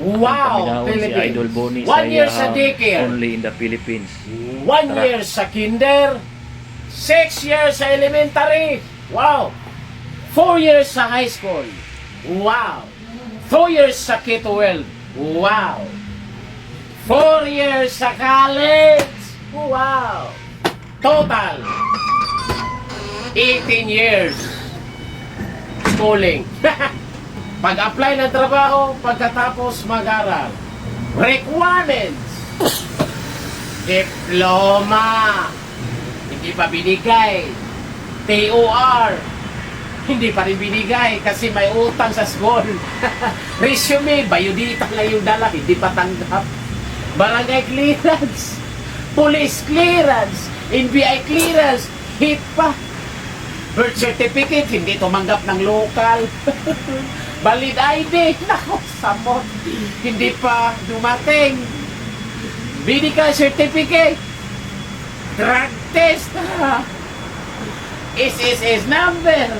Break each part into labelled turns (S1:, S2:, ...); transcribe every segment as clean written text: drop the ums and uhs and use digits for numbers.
S1: Wow!
S2: Si Idol Bonnie
S1: 1 year sa
S2: sa
S1: daycare,
S2: only in the Philippines.
S1: 1 year sa kinder, 6 years sa elementary, wow! 4 years sa high school, wow! 2 years sa K-12, wow! 4 years sa college, wow! Total, 18 years schooling. Pag-apply ng trabaho, pagkatapos mag-aral. Requirements. Diploma. Hindi pa binigay. TOR. Hindi pa rin binigay kasi may utang sa school. Resume, biodata lang yung dala, hindi pa tanggap. Barangay clearance. Police clearance. NBI clearance. Hit pa. Birth certificate, hindi tumanggap ng local. Valid ID, nako, samot. Hindi pa dumating. Medical certificate. Drug test. SSS number.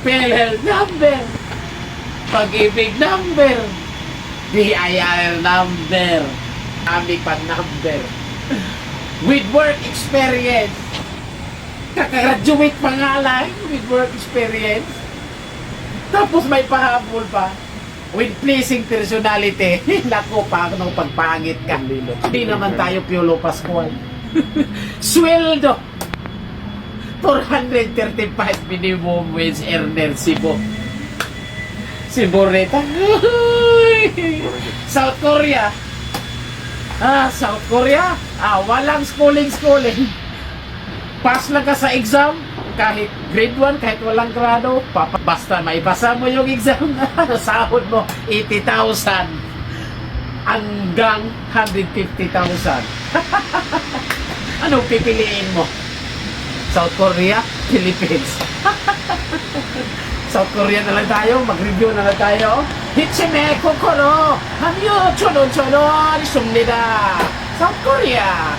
S1: PhilHealth number. Pag-ibig number. DIR number. Amipad number. With work experience. Kakagraduate pa nga lang with work experience. Tapos may pahabol pa. With pleasing personality. Naku, paano pagpangit ka. Hindi naman tayo Piolo Pascual. Sweldo. 435 minimum wage earner Cebu. Cebu Reta. South Korea. South Korea. Walang schooling. Pass lang ka sa exam. Kahit grade 1, kahit walang grado, basta maibasa mo yung exam, sahod mo 80,000 hanggang 150,000. Anong pipiliin mo? South Korea? Philippines? South Korea na lang tayo, mag-review na lang tayo. Hichime kokoro, hamyo chonon-chonon, sumnida. South Korea.